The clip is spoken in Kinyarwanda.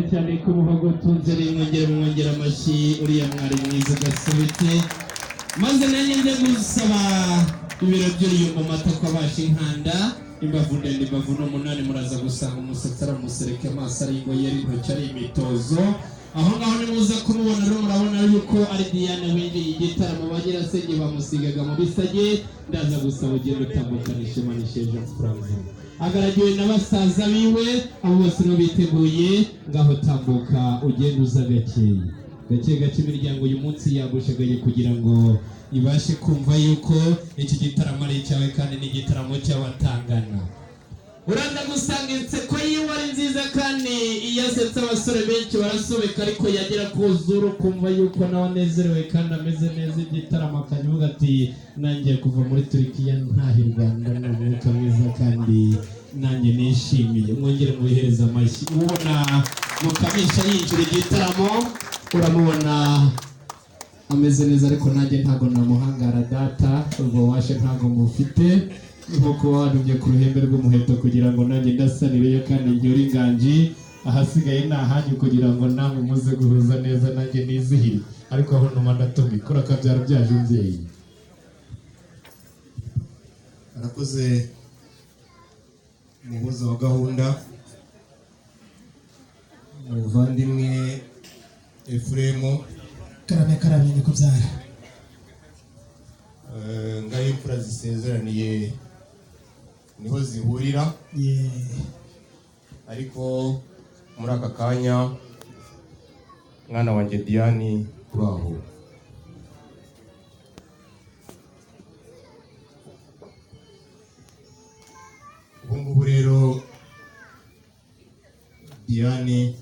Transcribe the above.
cyane ko muhogo tunzere mwongera amashyi uriya mwari mwiza gasubite maze nanjye njye gusaba ibiro by'uriyo mu mata kwabasha inkanda imbavu ndende imbavu n'umunani muraza gusanga umusatsi aramusereka amaso ari ngo yari intoki ari imitozo aho ngaho nimuza kumubona rero murabona yuko ari Diane winjiye igitaramo bagira senge bamusigaga mu bisage ndaza gusaba ugenda utambukanisha imanisheje France agaragiwe n'abasaza biwe abo bose no biteguye ngaho tambuka ugenda uza gake imiryango uyu munsi yabushagaye kugira ngo ibashe kumva yuko iki gitaramo ari cyawe kandi n'igitaramo cy'abatangana uranda gusanga inseko yiwe ari nziza kandi iyasetse abasore benshi barasobeka ariko yagera ku zuru kumva yuko nawe anezerewe kandi ameze neza igitaramo akavuga ati nanjye kuva muri Turikiya ntahi Rwanda n'umwuka mwiza kandi nanjye nishimiye mwongere mubihereza amashyi ubona mukamisha yinjira igitaramo uramubona ameze neza ariko nanjye ntago namuhangara data ubwo washe ntago mufite nk'uko wadumye ku ruhembe rw'umuheto kugira ngo nanjye ndasanireyo kandi njyore inganji ahasigaye nahanyu kugira ngo namwe muze guhuza neza nanjye nizihire ariko aho numa ndatomi kora kabyara byaje umubyeyi arakoze umuhuza wa gahunda umuvandimwe Efuremu karame ni kubyara ngaho imfura zisezeraniye niho zihurira ariko muri aka kanya mwana wanjye Diane uraho ubu ngubu rero Diane